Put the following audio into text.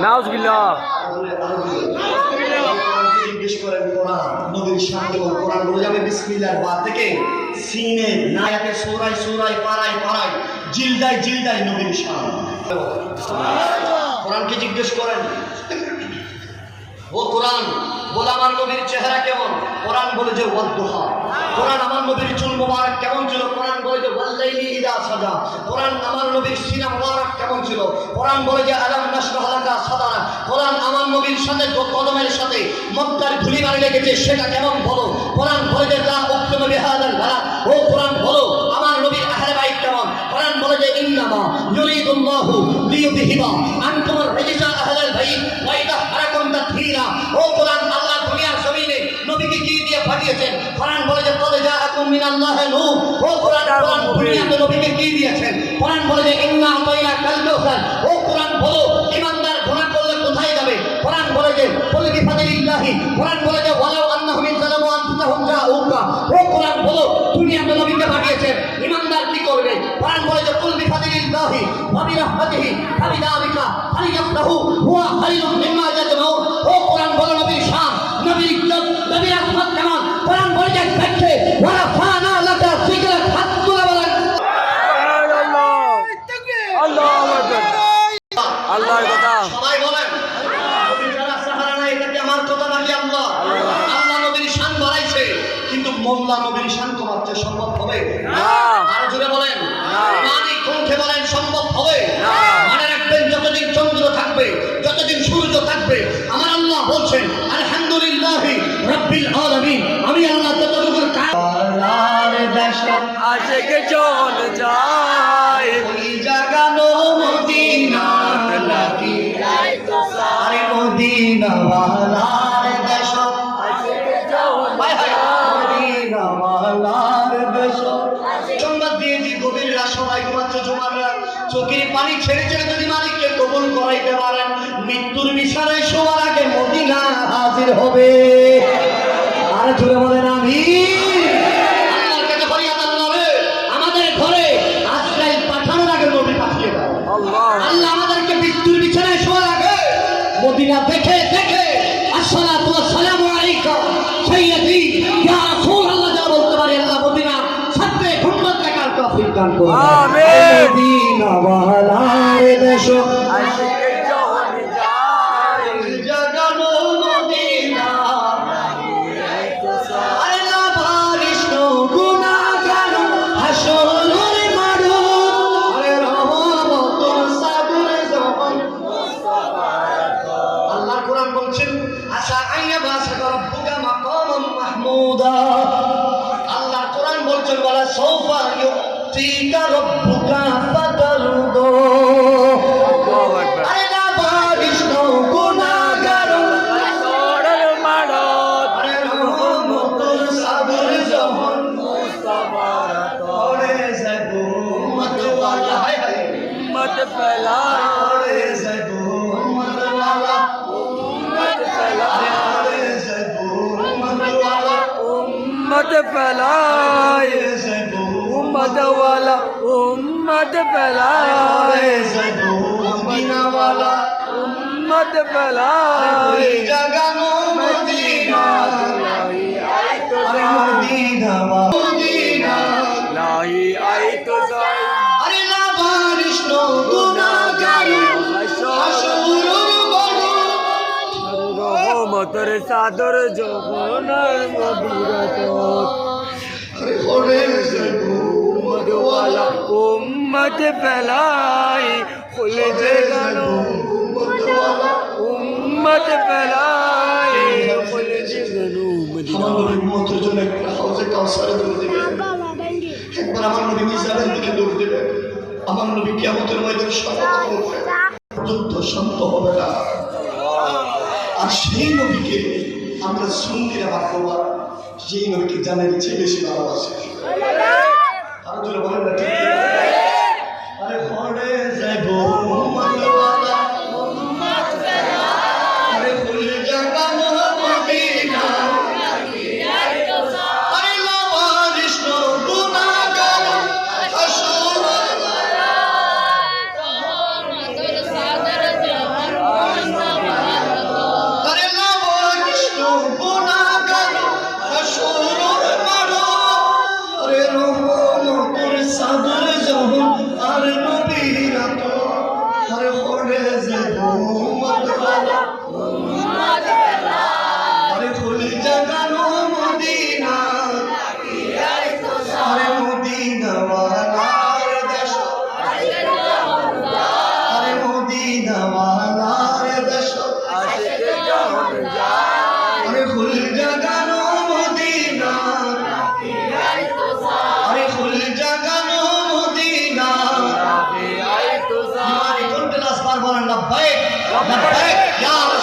নাউজুবিল্লাহ। জিজ্ঞেস করেন কোরআন নবীর শান এবং কোরআন বলে যাবে বিসমিল্লাহর বা থেকে সিনে নায়াতে সূরায় সূরায় পারায় পারায় জিলদায় জিলদায় নবীর শান। কোরআনকে জিজ্ঞেস করেন ও কোরআন বলে আমার নবীর চেহারা কেমন? কোরআন বলে যে ওয়াদ্দুহা। কোরআন আমার নবীর চুল মোবারক কেমন ছিল? কোরআন বলে যে ওয়াল্লাইলি ইযা সাজা। কোরআন আমার নবীর সিনা মোবারক কেমন ছিল? কোরআন বলে যে আলাম নাশরাহ লাকা সাদরা। কোরআন আমার নবীর সাথে কদমের সাথে মক্কার ধুলিবালি লেগেছে সেটা কেমন বলো? কোরআন বলে যে লা উকসিমু বিহাদাল বালাদ। ও কোরআন বলো আমার নবীর আহলে বাইত কেমন? কোরআন বলে যে ইন্নামা ইউরিদুল্লাহু লিইউযহিবা আনকুমুর রিজসা আহলাল বাইত ওয়া ইতাহহারাকুম তাতহীরা। ও কোরআন আল্লাহ দুনিয়ার জমিনে নবীকে কি দিয়ে পাঠিয়েছেন? কোরআন বলে যে কদ জাআকুম মিনাল্লাহি নূর। ও কোরআন দুনিয়াতে নবীকে কি দিয়েছেন? কোরআন বলে যে ইন্না আতাইনা কাল কাউসার। ও কোরআন বলো ঈমানদার গুনাহ করলে কোথায় যাবে? কোরআন বলে যে কুল বিফাদিলিল্লাহি। কোরআন বলে যে ওয়ালাউ আন্নাহুম যালামু আনফুসাহুম জাউকা। ও কোরআন বলো দুনিয়াতে নবীকে পাঠিয়েছেন ঈমানদার কি করবে? কোরআন বলে যে কুল বিফাদিলিল্লাহি ওয়া বিরাহমাতিহি ফাবিযালিকা ফালিয়াফরাহু হুয়া খায়রুম মিম্মা ইয়াজমাউন। ও কোরআন বলে নবীর শান, নবীর ইজ্জত, নবীর আখমত কেমন? কোরআন বলে যে দেখে ওয়া ফানা লাকা যিকরাক হাত্তুলা বলেন আল্লাহু আকবার। আল্লাহর কথা সবাই বলেন নবী যারা সাহারা নাই এটা কি আমার কথা নাকি আল্লাহ? আল্লাহ নবীর শান বাড়াইছে কিন্তু মোল্লা নবীর শান কমাতে সম্ভব হবে না। আর জোরে বলেন মানি কোনকে বলেন সম্ভব হবে না। মনে রাখবেন যতদিন চন্দ্র থাকবে যতদিন সূর্য থাকবে আমার আল্লাহ বলছেন আলহামদুলিল্লাহি রাব্বিল আলামিন। আমি আল্লাহ যতটুকু আল্লাহর দেশ আজকে চল যায় ওই জাগানো মদিনা লাগি আরে মদিনা ওয়ালার দেশ আজকে চল মদিনা ওয়ালার দেশ। সংবাদ দিয়েছি গভীর রাত সবাই ঘুমাচ্ছে জুমার রাত চোখের পানি ছেড়ে ছেড়ে যদি মালিককে কবুল করাইতে পারেন মৃত্যুর বিছানায় শোয়ার আগে মদিনা হাজির হবে। আর জোরে বলেন আমিন। আল্লাহর কাছে ফরিয়াদ আল্লাহ রে আমাদের ঘরে আজরাইল পাঠানোর আগে নবী পাঠিয়ে দাও। আল্লাহ আল্লাহ আমাদেরকে মৃত্যুর বিছানায় শোয়ার আগে মদিনা দেখে দেখে আসসালাতু ওয়াসসালামু আলাইকা সাইয়্যিদি ইয়া রাসূলুল্লাহ যা বলতে পারে আল্লাহ মদিনা সাথে ঘুমত দেখার তৌফিক দান করুন। আমিন। মদিনা ওয়ালার দেশ আজকে চল যায় জাগানো মদিনা আল্লাহ বারিশ গুনাহগার হাসরের মারু আরে রহমতুল সাদর জমান আল্লাহ কোরআন বলছেন আশা আইয়া বাসা রব্বুকা মাকামান মাহমুদা। আল্লাহ কোরআন বলছেন ওয়ালা সাওফা ইউতিকা রব্বুকা ফাতারদা। আল্লাহু আকবার। আরে না বারিশ গুনাহগার হাসরের মাঠত আরে রহমতুল সাদর জমান মুস্তাফার ওরে যাইবো উম্মতওয়ালা হায় হায় উম্মত ফেলায় ওরে যাইবো উম্মতওয়ালা উম্মত ফেলায় ওরে যাইবো উম্মতওয়ালা উম্মত ফেলায় ওরে যাইবো উম্মত ওয়ালা উম্মত ফেলায় ওরে যাইবো মদিনাওয়ালা উম্মত ফেলায় ওই জাগানো মদিনা আরে মদিনা মদিনা লাহি আই তো যাই আরে না বারিশ গুনাহগার হাসরের মারু রহমতের চাদর যমুনার মধুরত আরে ওরে যাইবো উম্মতওয়ালা উম্মত ফেলায় খুলে যে গেল উম্মতওয়ালা উম্মত ফেলায় খুলে যে গেল মদিনা। আমার নবী উম্মতের জন্য একটা হাউজে কাউসারে দৌড় দিবে একবার আমার নবী মিজানের দিকে দৌড় দিবে আমার নবী কিয়ামতের ময়দানে শপথ করবে যুদ্ধ শান্ত হবে না। আর সেই নবীকে আমরা সুন্নিরা বাক্যবা সেই নবীকে জানার ইচ্ছে বেশি ভালোবাসে। আরো জোরে বলেন না ঠিক কি? আরে ঘরে যাইবো উম্মতওয়ালা আরে ফুল জাগানো মদিনা আরে না বারিশ গুনাহগার হাসরের বলেন লাব্বাইক লাব্বাইক ইয়া